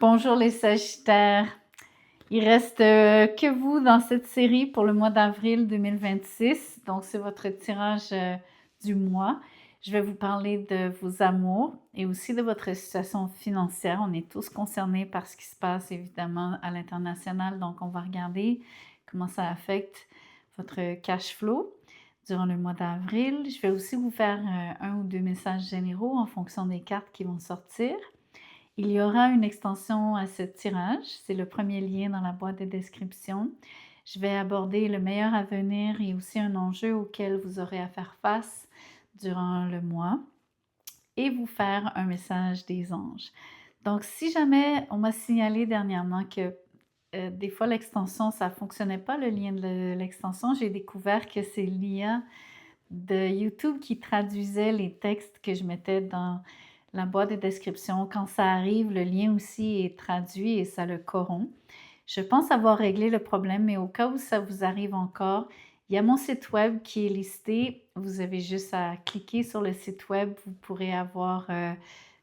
Bonjour les Sagittaires. Il reste que vous dans cette série pour le mois d'avril 2026. Donc, c'est votre tirage du mois. Je vais vous parler de vos amours et aussi de votre situation financière. On est tous concernés par ce qui se passe évidemment à l'international. Donc, on va regarder comment ça affecte votre cash flow durant le mois d'avril. Je vais aussi vous faire un ou deux messages généraux en fonction des cartes qui vont sortir. Il y aura une extension à ce tirage, c'est le premier lien dans la boîte de description. Je vais aborder le meilleur avenir et aussi un enjeu auquel vous aurez à faire face durant le mois et vous faire un message des anges. Donc, si jamais on m'a signalé dernièrement que des fois l'extension, ça ne fonctionnait pas, le lien de l'extension, j'ai découvert que c'est l'IA de YouTube qui traduisait les textes que je mettais dans la boîte de description. Quand ça arrive, le lien aussi est traduit et ça le corrompt. Je pense avoir réglé le problème, mais au cas où ça vous arrive encore, il y a mon site web qui est listé. Vous avez juste à cliquer sur le site web. Vous pourrez avoir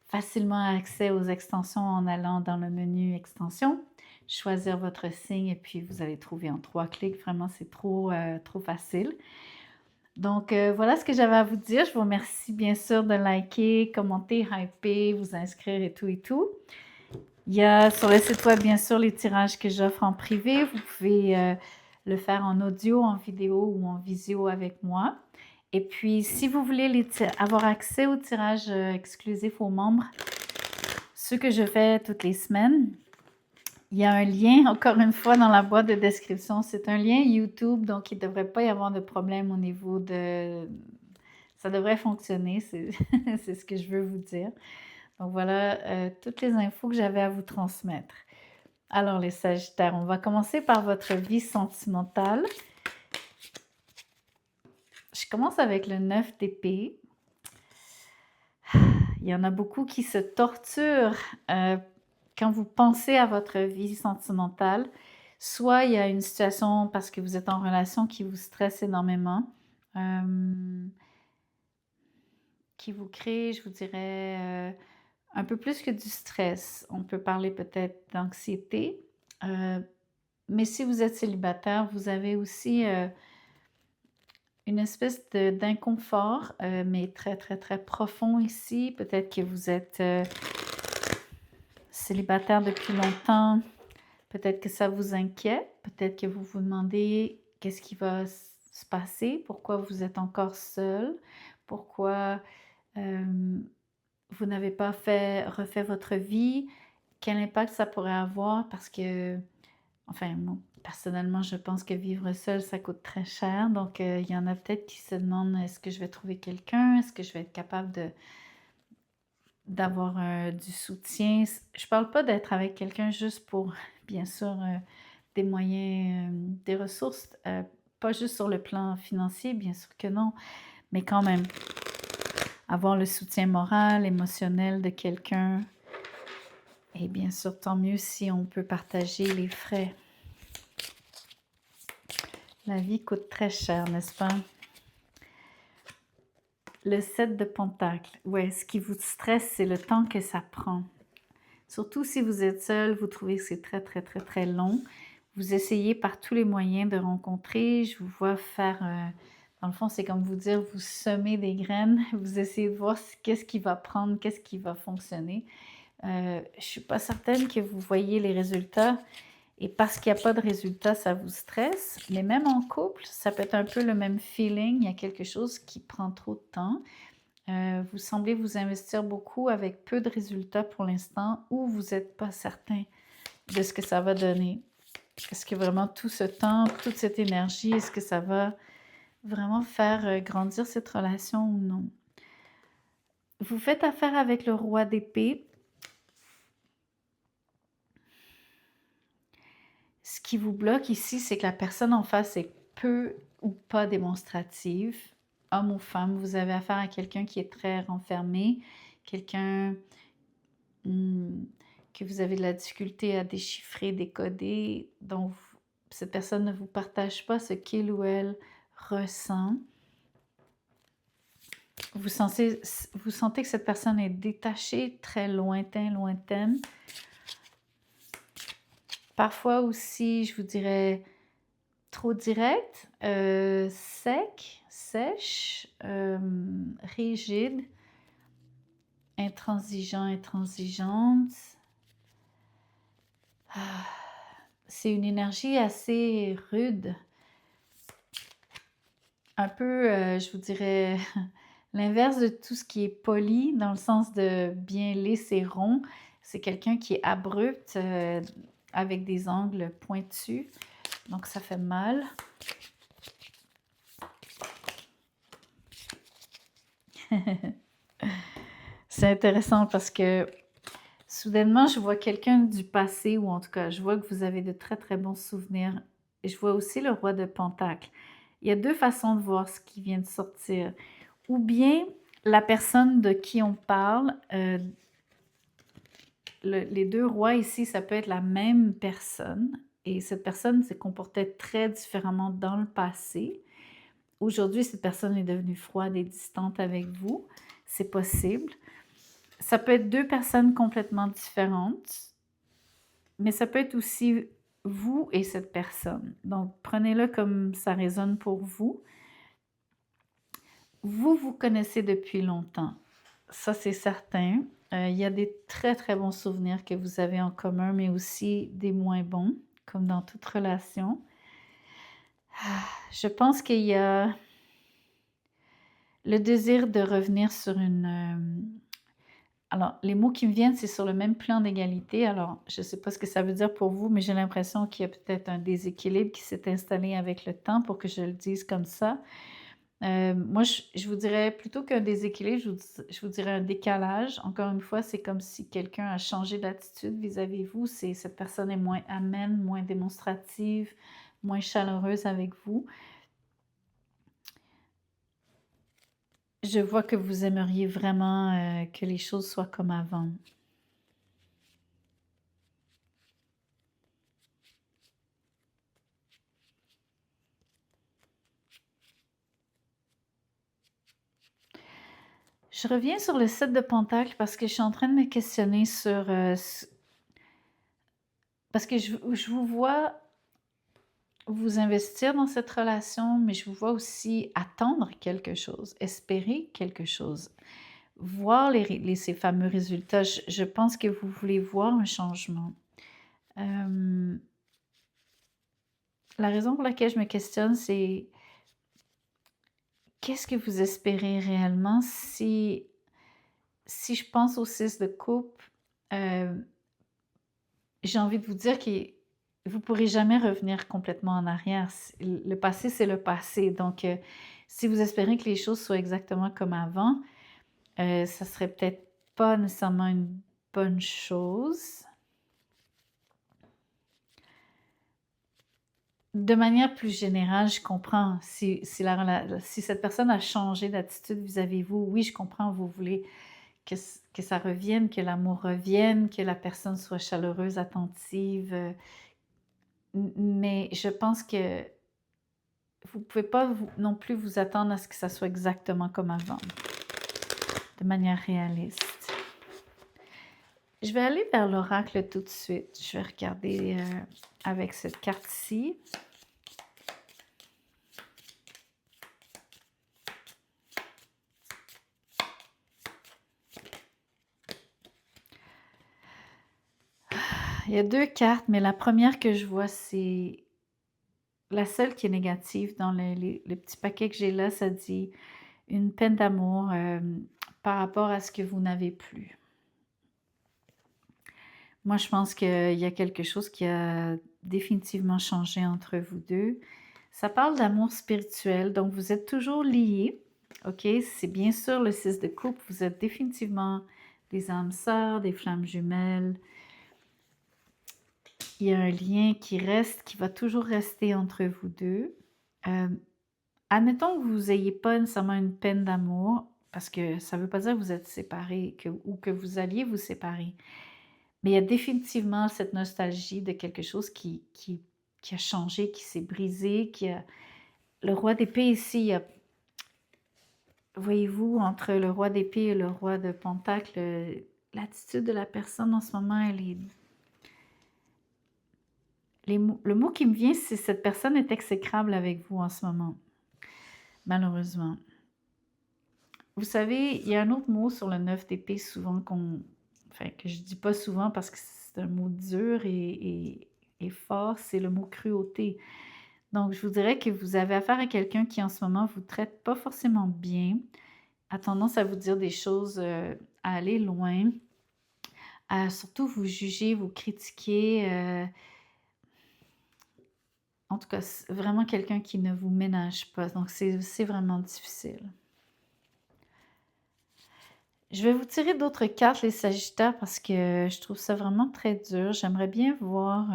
facilement accès aux extensions en allant dans le menu extensions, choisir votre signe et puis vous allez trouver en 3 clics. Vraiment, c'est trop facile. Donc, voilà ce que j'avais à vous dire. Je vous remercie bien sûr de liker, commenter, hyper, vous inscrire et tout et tout. Il y a sur le site web, bien sûr, les tirages que j'offre en privé. Vous pouvez le faire en audio, en vidéo ou en visio avec moi. Et puis, si vous voulez avoir accès aux tirages exclusifs aux membres, ce que je fais toutes les semaines, il y a un lien, encore une fois, dans la boîte de description. C'est un lien YouTube, donc il ne devrait pas y avoir de problème au niveau de... Ça devrait fonctionner, c'est c'est ce que je veux vous dire. Donc voilà toutes les infos que j'avais à vous transmettre. Alors les Sagittaires, on va commencer par votre vie sentimentale. Je commence avec le 9 d'épée. Il y en a beaucoup qui se torturent quand vous pensez à votre vie sentimentale. Soit il y a une situation parce que vous êtes en relation qui vous stresse énormément, qui vous crée, je vous dirais, un peu plus que du stress. On peut parler peut-être d'anxiété. Mais si vous êtes célibataire, vous avez aussi une espèce d'inconfort, mais très, très, très profond ici. Peut-être que vous êtes célibataire depuis longtemps. Peut-être que ça vous inquiète. Peut-être que vous vous demandez qu'est-ce qui va se passer, pourquoi vous êtes encore seul, pourquoi vous n'avez pas refait votre vie, quel impact ça pourrait avoir parce que, enfin, moi, personnellement, je pense que vivre seul, ça coûte très cher. Donc, il y en a peut-être qui se demandent, est-ce que je vais trouver quelqu'un? Est-ce que je vais être capable d'avoir du soutien? Je parle pas d'être avec quelqu'un juste pour, bien sûr, des moyens, des ressources, pas juste sur le plan financier, bien sûr que non, mais quand même, avoir le soutien moral, émotionnel de quelqu'un. Et bien sûr, tant mieux si on peut partager les frais. La vie coûte très cher, n'est-ce pas? Le 7 de Pentacle. Ouais, ce qui vous stresse, c'est le temps que ça prend. Surtout si vous êtes seul, vous trouvez que c'est très, très, très, très long. Vous essayez par tous les moyens de rencontrer. Je vous vois faire... dans le fond, c'est comme vous dire, vous semez des graines. Vous essayez de voir qu'est-ce qui va prendre, qu'est-ce qui va fonctionner. Je ne suis pas certaine que vous voyez les résultats. Et parce qu'il n'y a pas de résultat, ça vous stresse. Mais même en couple, ça peut être un peu le même feeling. Il y a quelque chose qui prend trop de temps. Vous semblez vous investir beaucoup avec peu de résultats pour l'instant ou vous n'êtes pas certain de ce que ça va donner. Est-ce que vraiment tout ce temps, toute cette énergie, est-ce que ça va vraiment faire grandir cette relation ou non? Vous faites affaire avec le roi d'épée. Ce qui vous bloque ici, c'est que la personne en face est peu ou pas démonstrative. Homme ou femme, vous avez affaire à quelqu'un qui est très renfermé, quelqu'un que vous avez de la difficulté à déchiffrer, décoder, donc cette personne ne vous partage pas ce qu'il ou elle ressent. Vous sentez que cette personne est détachée, très lointaine. Parfois aussi, je vous dirais trop direct, sec, sèche, rigide, intransigeant, intransigeante. Ah, c'est une énergie assez rude, un peu, je vous dirais, l'inverse de tout ce qui est poli, dans le sens de bien lisse et rond. C'est quelqu'un qui est abrupt, avec des angles pointus, donc ça fait mal. C'est intéressant parce que soudainement, je vois quelqu'un du passé, ou en tout cas, je vois que vous avez de très très bons souvenirs. Et je vois aussi le roi de Pentacle. Il y a deux façons de voir ce qui vient de sortir. Ou bien la personne de qui on parle, les deux rois ici, ça peut être la même personne. Et cette personne s'est comportée très différemment dans le passé. Aujourd'hui, cette personne est devenue froide et distante avec vous. C'est possible. Ça peut être deux personnes complètement différentes, mais ça peut être aussi vous et cette personne. Donc, prenez-le comme ça résonne pour vous. Vous vous connaissez depuis longtemps. Ça, c'est certain. Il y a des très, très bons souvenirs que vous avez en commun, mais aussi des moins bons, comme dans toute relation. Je pense qu'il y a le désir de revenir sur une... alors, les mots qui me viennent, c'est sur le même plan d'égalité. Alors, je ne sais pas ce que ça veut dire pour vous, mais j'ai l'impression qu'il y a peut-être un déséquilibre qui s'est installé avec le temps, pour que je le dise comme ça. Moi, je vous dirais plutôt qu'un déséquilibre, je vous dirais un décalage. Encore une fois, c'est comme si quelqu'un a changé d'attitude vis-à-vis vous. Cette personne est moins amène, moins démonstrative, moins chaleureuse avec vous. Je vois que vous aimeriez vraiment que les choses soient comme avant. Je reviens sur le 7 de Pentacle parce que je suis en train de me questionner sur... parce que je vous vois vous investir dans cette relation, mais je vous vois aussi attendre quelque chose, espérer quelque chose, voir ces fameux résultats. Je pense que vous voulez voir un changement. La raison pour laquelle je me questionne, c'est qu'est-ce que vous espérez réellement? Si je pense au 6 de coupe, j'ai envie de vous dire que vous ne pourrez jamais revenir complètement en arrière. Le passé, c'est le passé. Donc, si vous espérez que les choses soient exactement comme avant, ça serait peut-être pas nécessairement une bonne chose. De manière plus générale, je comprends. Si cette personne a changé d'attitude vis-à-vis vous, oui, je comprends, vous voulez que ça revienne, que l'amour revienne, que la personne soit chaleureuse, attentive. Mais je pense que vous ne pouvez pas non plus vous attendre à ce que ça soit exactement comme avant, de manière réaliste. Je vais aller vers l'oracle tout de suite. Je vais regarder avec cette carte-ci. Il y a deux cartes, mais la première que je vois, c'est la seule qui est négative dans le petit paquet que j'ai là. Ça dit une peine d'amour par rapport à ce que vous n'avez plus. Moi, je pense qu'il y a quelque chose qui a définitivement changé entre vous deux. Ça parle d'amour spirituel, donc vous êtes toujours liés, ok? C'est bien sûr le 6 de coupe, vous êtes définitivement des âmes sœurs, des flammes jumelles. Il y a un lien qui reste, qui va toujours rester entre vous deux. Admettons que vous n'ayez pas nécessairement une peine d'amour, parce que ça ne veut pas dire que vous êtes séparés ou que vous alliez vous séparer. Mais il y a définitivement cette nostalgie de quelque chose qui a changé, qui s'est brisé, Le roi d'épée ici, voyez-vous, entre le roi d'épée et le roi de pentacle, l'attitude de la personne en ce moment, Le mot qui me vient, c'est cette personne est exécrable avec vous en ce moment, malheureusement. Vous savez, il y a un autre mot sur le 9 d'épée souvent enfin, que je dis pas souvent parce que c'est un mot dur et fort, c'est le mot cruauté. Donc, je vous dirais que vous avez affaire à quelqu'un qui en ce moment vous traite pas forcément bien, a tendance à vous dire des choses, à aller loin, à surtout vous juger, vous critiquer. En tout cas, c'est vraiment quelqu'un qui ne vous ménage pas. Donc, c'est vraiment difficile. Je vais vous tirer d'autres cartes, les Sagittaires, parce que je trouve ça vraiment très dur. J'aimerais bien voir,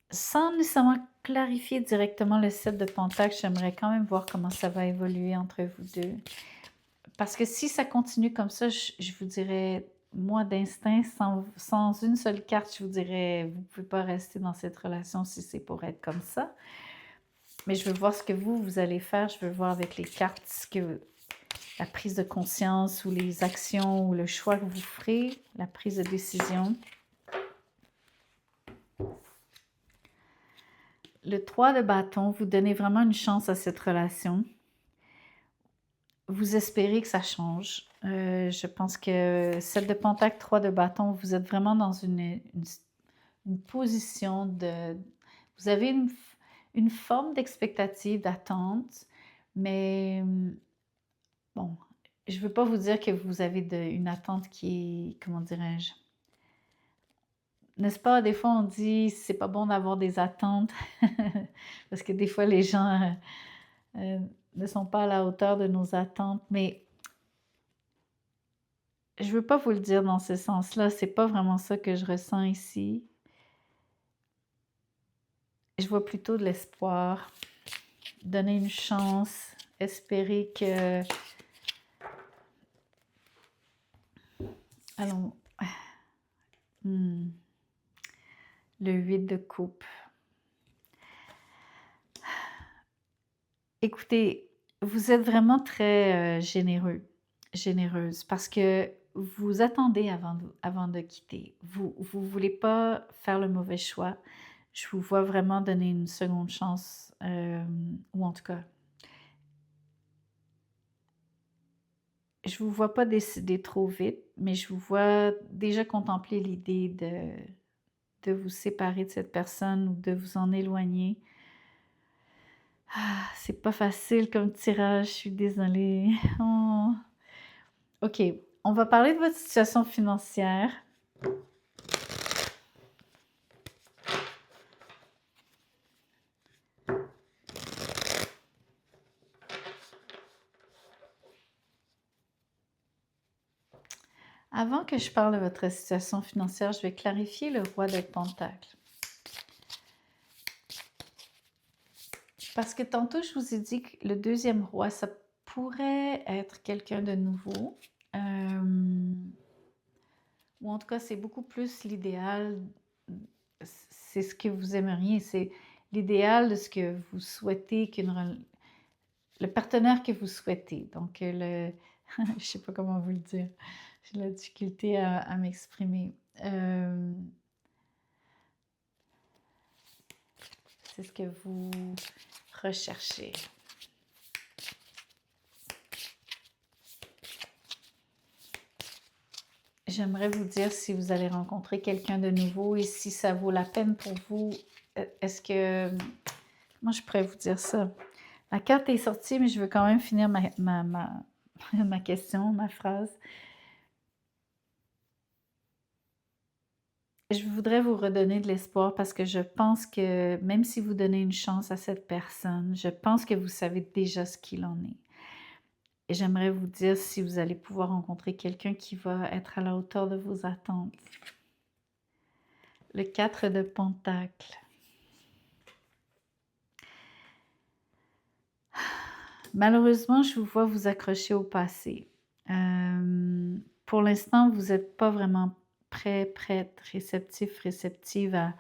sans nécessairement clarifier directement le 7 de Pentacle, j'aimerais quand même voir comment ça va évoluer entre vous deux. Parce que si ça continue comme ça, je vous dirais, moi d'instinct, sans une seule carte, je vous dirais, vous ne pouvez pas rester dans cette relation si c'est pour être comme ça. Mais je veux voir ce que vous allez faire. Je veux voir avec les cartes la prise de conscience ou les actions ou le choix que vous ferez, la prise de décision. Le 3 de bâton, vous donnez vraiment une chance à cette relation. Vous espérez que ça change. Je pense que 7 de pentacle, 3 de bâton, vous êtes vraiment dans une position de... Vous avez une forme d'expectative, d'attente, mais bon, je ne veux pas vous dire que vous avez une attente qui est, comment dirais-je, n'est-ce pas, des fois on dit c'est pas bon d'avoir des attentes parce que des fois les gens ne sont pas à la hauteur de nos attentes, mais je veux pas vous le dire dans ce sens-là, c'est pas vraiment ça que je ressens ici. Je vois plutôt de l'espoir, donner une chance, espérer que... Allons... Le 8 de coupe. Écoutez, vous êtes vraiment très généreuse, parce que vous attendez avant de quitter. Vous ne voulez pas faire le mauvais choix. Je vous vois vraiment donner une seconde chance, ou en tout cas, je vous vois pas décider trop vite, mais je vous vois déjà contempler l'idée de vous séparer de cette personne ou de vous en éloigner. Ah, c'est pas facile comme tirage, je suis désolée. Oh. OK, on va parler de votre situation financière. Avant que je parle de votre situation financière, je vais clarifier le roi de Pentacle. Parce que tantôt, je vous ai dit que le deuxième roi, ça pourrait être quelqu'un de nouveau. Ou en tout cas, c'est beaucoup plus l'idéal. C'est ce que vous aimeriez. C'est l'idéal de ce que vous souhaitez, le partenaire que vous souhaitez. Donc, je ne sais pas comment vous le dire. J'ai de la difficulté à m'exprimer. C'est ce que vous recherchez. J'aimerais vous dire si vous allez rencontrer quelqu'un de nouveau et si ça vaut la peine pour vous. Est-ce que... Comment je pourrais vous dire ça? La carte est sortie, mais je veux quand même finir ma question, ma phrase. Je voudrais vous redonner de l'espoir parce que je pense que même si vous donnez une chance à cette personne, je pense que vous savez déjà ce qu'il en est. Et j'aimerais vous dire si vous allez pouvoir rencontrer quelqu'un qui va être à la hauteur de vos attentes. Le 4 de Pentacle. Malheureusement, je vous vois vous accrocher au passé. Pour l'instant, vous n'êtes pas vraiment prête, réceptive à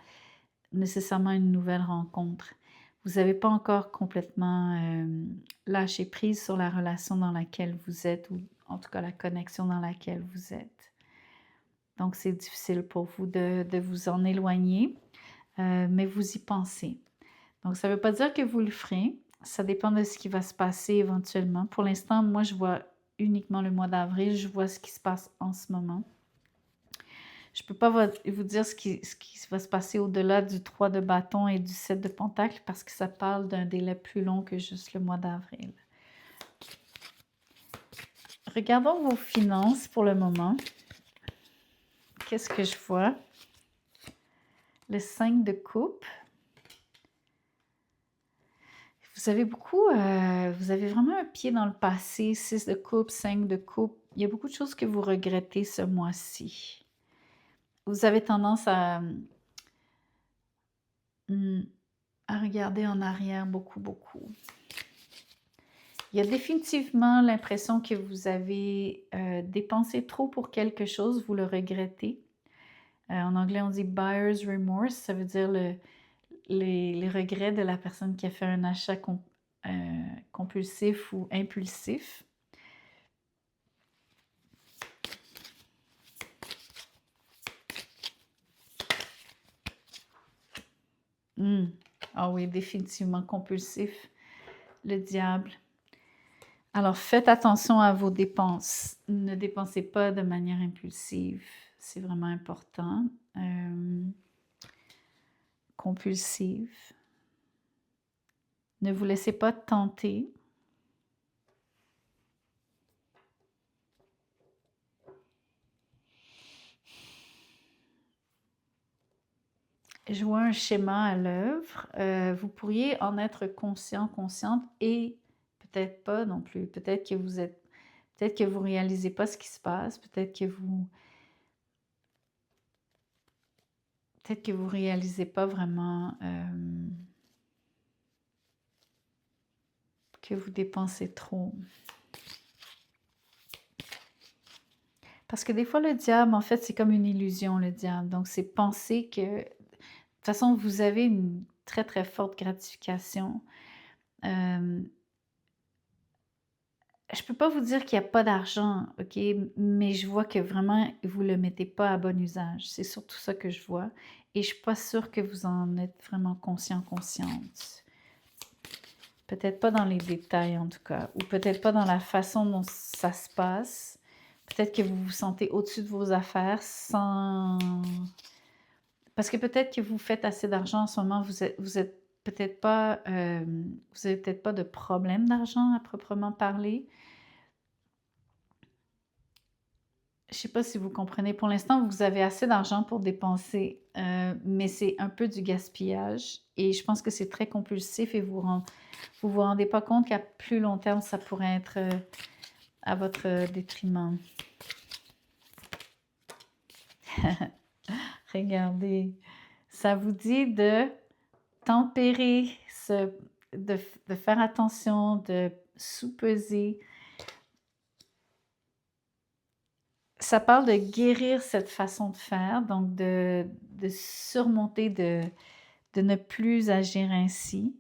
nécessairement une nouvelle rencontre. Vous n'avez pas encore complètement lâché prise sur la relation dans laquelle vous êtes, ou en tout cas la connexion dans laquelle vous êtes. Donc, c'est difficile pour vous de vous en éloigner, mais vous y pensez. Donc, ça ne veut pas dire que vous le ferez. Ça dépend de ce qui va se passer éventuellement. Pour l'instant, moi, je vois uniquement le mois d'avril. Je vois ce qui se passe en ce moment. Je ne peux pas vous dire ce qui va se passer au-delà du 3 de bâton et du 7 de pentacle parce que ça parle d'un délai plus long que juste le mois d'avril. Regardons vos finances pour le moment. Qu'est-ce que je vois? Le 5 de coupe. Vous avez vous avez vraiment un pied dans le passé, 6 de coupe, 5 de coupe. Il y a beaucoup de choses que vous regrettez ce mois-ci. Vous avez tendance à regarder en arrière beaucoup. Il y a définitivement l'impression que vous avez dépensé trop pour quelque chose, vous le regrettez. En anglais, on dit buyer's remorse, ça veut dire les regrets de la personne qui a fait un achat compulsif ou impulsif. Ah oui, définitivement compulsif, le diable. Alors, faites attention à vos dépenses. Ne dépensez pas de manière impulsive. C'est vraiment important. Compulsive. Ne vous laissez pas tenter. Je vois un schéma à l'œuvre. Vous pourriez en être conscient, consciente et peut-être pas non plus. Peut-être que vous réalisez pas ce qui se passe. Peut-être que vous réalisez pas vraiment que vous dépensez trop. Parce que des fois, le diable, en fait, c'est comme une illusion, le diable. Donc, c'est penser que... De toute façon, vous avez une très, très forte gratification. Je ne peux pas vous dire qu'il n'y a pas d'argent, OK? Mais je vois que vraiment, vous ne le mettez pas à bon usage. C'est surtout ça que je vois. Et je ne suis pas sûre que vous en êtes vraiment conscient, consciente. Peut-être pas dans les détails, en tout cas. Ou peut-être pas dans la façon dont ça se passe. Peut-être que vous vous sentez au-dessus de vos affaires sans... Parce que peut-être que vous faites assez d'argent en ce moment, vous êtes peut-être pas... vous n'avez peut-être pas de problème d'argent à proprement parler. Je ne sais pas si vous comprenez. Pour l'instant, vous avez assez d'argent pour dépenser, mais c'est un peu du gaspillage. Et je pense que c'est très compulsif et vous vous rendez pas compte qu'à plus long terme, ça pourrait être à votre détriment. Regardez, ça vous dit de tempérer, de faire attention, de sous-peser. Ça parle de guérir cette façon de faire, donc de surmonter, de ne plus agir ainsi,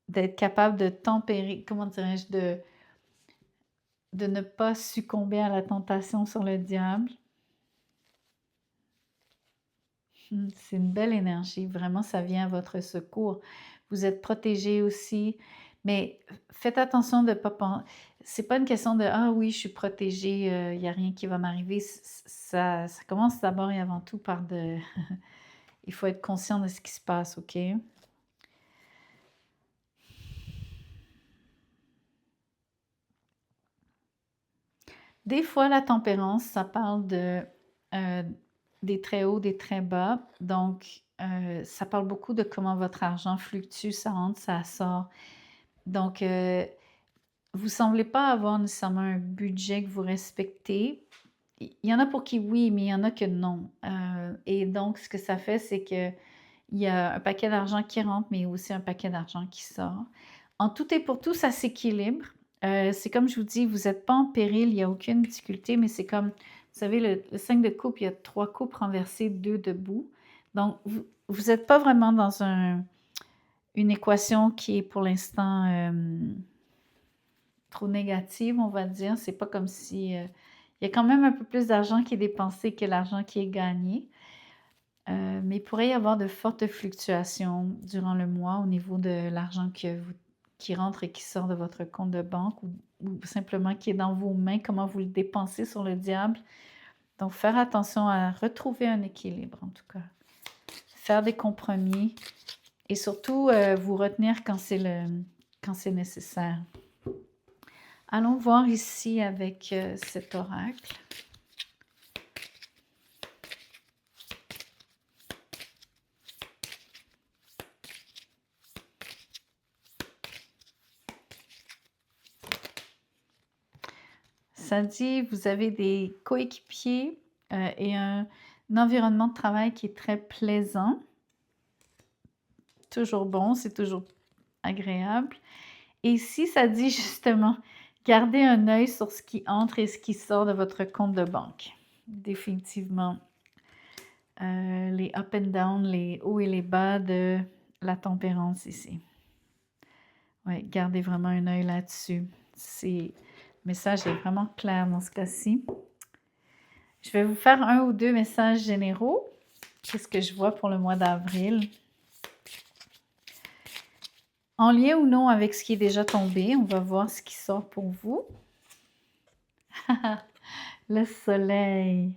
d'être capable de tempérer, comment dirais-je, de ne pas succomber à la tentation sur le diable. C'est une belle énergie, vraiment, ça vient à votre secours. Vous êtes protégé aussi, mais faites attention de ne pas penser. C'est pas une question de ah oui, je suis protégée, il n'y a rien qui va m'arriver. Ça commence d'abord et avant tout par de. Il faut être conscient de ce qui se passe, OK? Des fois, la tempérance, ça parle des très hauts, des très bas. Donc, ça parle beaucoup de comment votre argent fluctue, ça rentre, ça sort. Donc, vous ne semblez pas avoir nécessairement un budget que vous respectez. Il y en a pour qui oui, mais il y en a que non. Et donc, ce que ça fait, c'est qu'il y a un paquet d'argent qui rentre, mais aussi un paquet d'argent qui sort. En tout et pour tout, ça s'équilibre. C'est comme je vous dis, vous n'êtes pas en péril, il n'y a aucune difficulté, mais c'est comme, vous savez, le 5 de coupe, il y a 3 coupes renversées, 2 debout. Donc, vous n'êtes pas vraiment dans une équation qui est pour l'instant trop négative, on va dire. C'est pas comme si Il y a quand même un peu plus d'argent qui est dépensé que l'argent qui est gagné. Mais il pourrait y avoir de fortes fluctuations durant le mois au niveau de l'argent qui rentre et qui sort de votre compte de banque ou simplement qui est dans vos mains, comment vous le dépensez sur le diable. Donc, faire attention à retrouver un équilibre, en tout cas. Faire des compromis et surtout vous retenir quand c'est nécessaire. Allons voir ici avec cet oracle. Ça dit, vous avez des coéquipiers et un environnement de travail qui est très plaisant. Toujours bon, c'est toujours agréable. Et ici, ça dit justement, gardez un œil sur ce qui entre et ce qui sort de votre compte de banque. Définitivement, les up and down, les hauts et les bas de la tempérance ici. Oui, gardez vraiment un œil là-dessus. Le message est vraiment clair dans ce cas-ci. Je vais vous faire 1 ou 2 messages généraux. Qu'est-ce que je vois pour le mois d'avril? En lien ou non avec ce qui est déjà tombé, on va voir ce qui sort pour vous. Le soleil.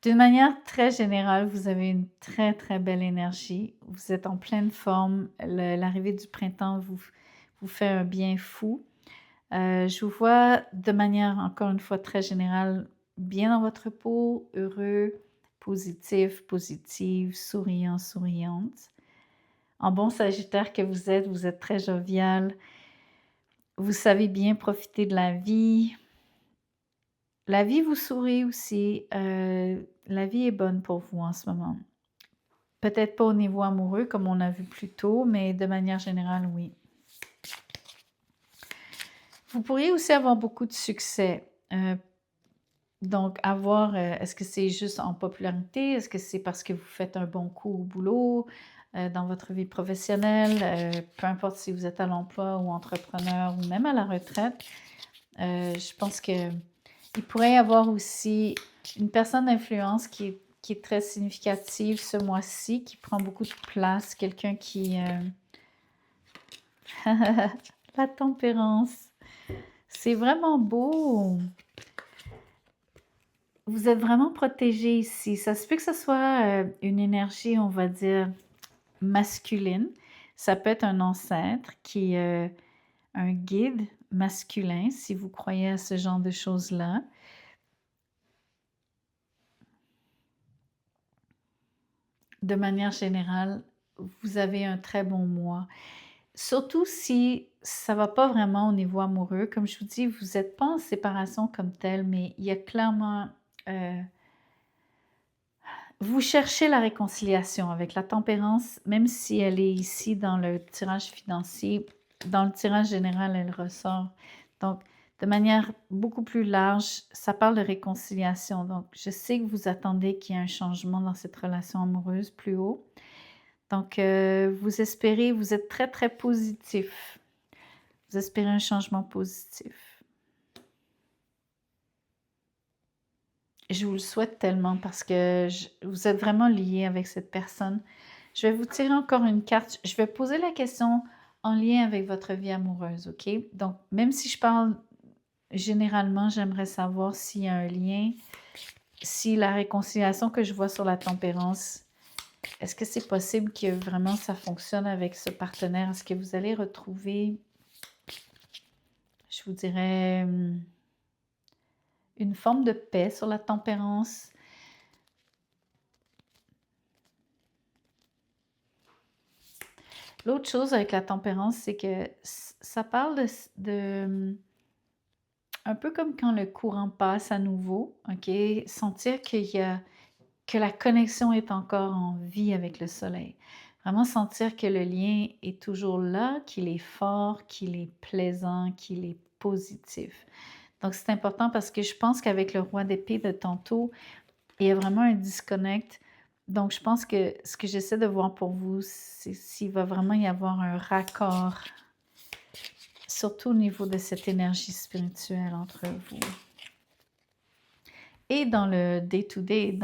D'une manière très générale, vous avez une très, très belle énergie. Vous êtes en pleine forme. L'arrivée du printemps vous fait un bien fou. Je vous vois de manière, encore une fois, très générale, bien dans votre peau, heureux, positif, positive, souriant, souriante. En bon Sagittaire que vous êtes très jovial. Vous savez bien profiter de la vie. La vie vous sourit aussi. La vie est bonne pour vous en ce moment. Peut-être pas au niveau amoureux comme on a vu plus tôt, mais de manière générale, oui. Vous pourriez aussi avoir beaucoup de succès. Donc, est-ce que c'est juste en popularité? Est-ce que c'est parce que vous faites un bon coup au boulot, dans votre vie professionnelle? Peu importe si vous êtes à l'emploi ou entrepreneur ou même à la retraite. Je pense qu'il pourrait y avoir aussi une personne d'influence qui est très significative ce mois-ci, qui prend beaucoup de place, quelqu'un qui... La tempérance. C'est vraiment beau. Vous êtes vraiment protégé ici. Ça se peut que ce soit une énergie, on va dire, masculine. Ça peut être un ancêtre qui est un guide masculin, si vous croyez à ce genre de choses-là. De manière générale, vous avez un très bon mois. Surtout si ça ne va pas vraiment au niveau amoureux. Comme je vous dis, vous n'êtes pas en séparation comme telle, mais il y a clairement... vous cherchez la réconciliation avec la tempérance, même si elle est ici dans le tirage financier. Dans le tirage général, elle ressort. Donc, de manière beaucoup plus large, ça parle de réconciliation. Donc, je sais que vous attendez qu'il y ait un changement dans cette relation amoureuse plus haut. Donc, vous espérez, vous êtes très, très positif. Vous espérez un changement positif. Je vous le souhaite tellement parce que vous êtes vraiment lié avec cette personne. Je vais vous tirer encore une carte. Je vais poser la question en lien avec votre vie amoureuse, OK? Donc, même si je parle généralement, j'aimerais savoir s'il y a un lien, si la réconciliation que je vois sur la tempérance, est-ce que c'est possible que vraiment ça fonctionne avec ce partenaire? Est-ce que vous allez retrouver, je vous dirais, une forme de paix sur la tempérance? L'autre chose avec la tempérance, c'est que ça parle de un peu comme quand le courant passe à nouveau, OK? Sentir que la connexion est encore en vie avec le soleil. Vraiment sentir que le lien est toujours là, qu'il est fort, qu'il est plaisant, qu'il est positif. Donc, c'est important parce que je pense qu'avec le roi d'épée de tantôt, il y a vraiment un disconnect. Donc, je pense que ce que j'essaie de voir pour vous, c'est s'il va vraiment y avoir un raccord, surtout au niveau de cette énergie spirituelle entre vous. et dans le day-to-day,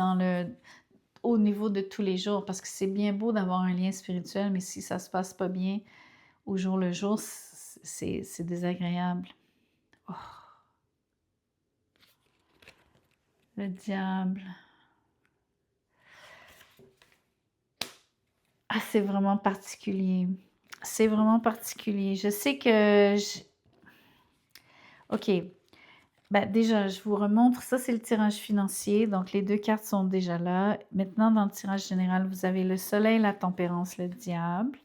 au niveau de tous les jours, parce que c'est bien beau d'avoir un lien spirituel, mais si ça se passe pas bien au jour le jour, c'est désagréable. Oh, le diable. Ah, c'est vraiment particulier. C'est vraiment particulier. Je sais que... OK. Ben, déjà, je vous remontre. Ça, c'est le tirage financier. Donc, les deux cartes sont déjà là. Maintenant, dans le tirage général, vous avez le soleil, la tempérance, le diable.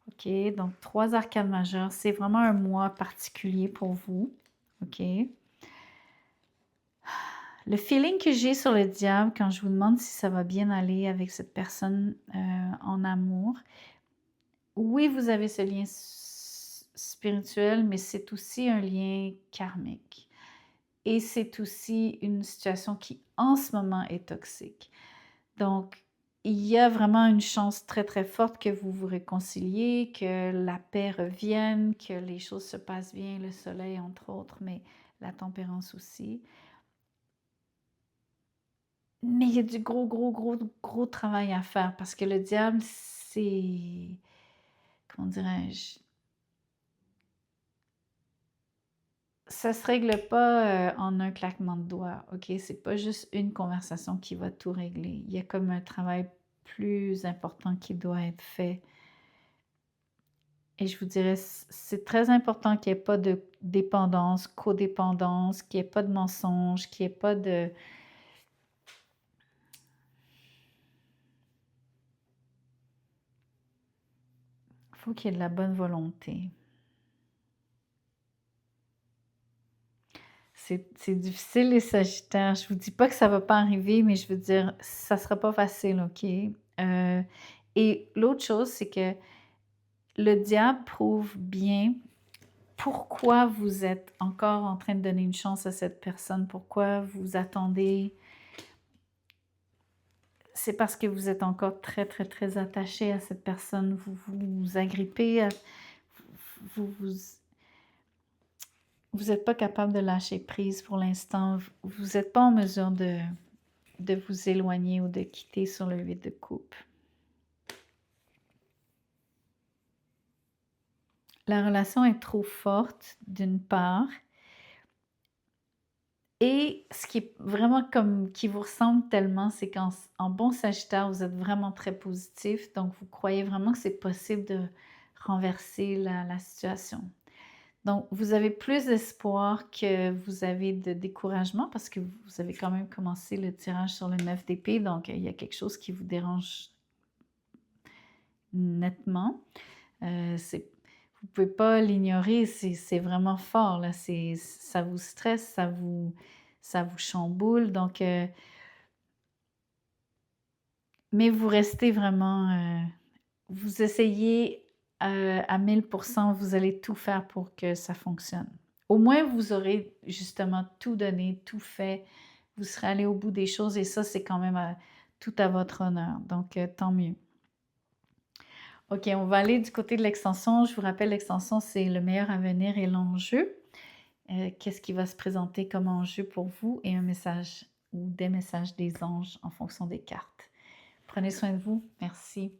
OK. Donc, 3 arcanes majeures. C'est vraiment un mois particulier pour vous. OK. Le feeling que j'ai sur le diable quand je vous demande si ça va bien aller avec cette personne en amour, oui, vous avez ce lien spirituel, mais c'est aussi un lien karmique. Et c'est aussi une situation qui, en ce moment, est toxique. Donc, il y a vraiment une chance très, très forte que vous vous réconciliez, que la paix revienne, que les choses se passent bien, le soleil, entre autres, mais la tempérance aussi. Mais il y a du gros, gros, gros, gros travail à faire parce que le diable, c'est... Comment dirais-je? Ça se règle pas en un claquement de doigts, OK? C'est pas juste une conversation qui va tout régler. Il y a comme un travail plus important qui doit être fait. Et je vous dirais, c'est très important qu'il n'y ait pas de dépendance, codépendance, qu'il n'y ait pas de mensonge, qu'il n'y ait pas de... Il faut qu'il y ait de la bonne volonté. C'est difficile les Sagittaires. Je vous dis pas que ça va pas arriver, mais je veux dire, ça sera pas facile, OK? Et l'autre chose, c'est que le diable prouve bien pourquoi vous êtes encore en train de donner une chance à cette personne, pourquoi vous attendez. C'est parce que vous êtes encore très, très, très attaché à cette personne. Vous vous agrippez, vous n'êtes pas capable de lâcher prise pour l'instant. Vous n'êtes pas en mesure de vous éloigner ou de quitter sur le 8 de coupe. La relation est trop forte, d'une part. Et ce qui est vraiment comme qui vous ressemble tellement, c'est qu'en bon Sagittaire, vous êtes vraiment très positif. Donc, vous croyez vraiment que c'est possible de renverser la situation. Donc, vous avez plus d'espoir que vous avez de découragement parce que vous avez quand même commencé le tirage sur le 9 d'épée. Donc, il y a quelque chose qui vous dérange nettement. Vous ne pouvez pas l'ignorer, c'est vraiment fort. Là. Ça vous stresse, ça vous chamboule. Donc, mais vous restez vraiment... vous essayez à 1000%, vous allez tout faire pour que ça fonctionne. Au moins, vous aurez justement tout donné, tout fait. Vous serez allé au bout des choses et ça, c'est quand même tout à votre honneur. Donc, tant mieux. OK, on va aller du côté de l'extension. Je vous rappelle, l'extension, c'est le meilleur avenir et l'enjeu. Qu'est-ce qui va se présenter comme enjeu pour vous et un message ou des messages des anges en fonction des cartes. Prenez soin de vous. Merci.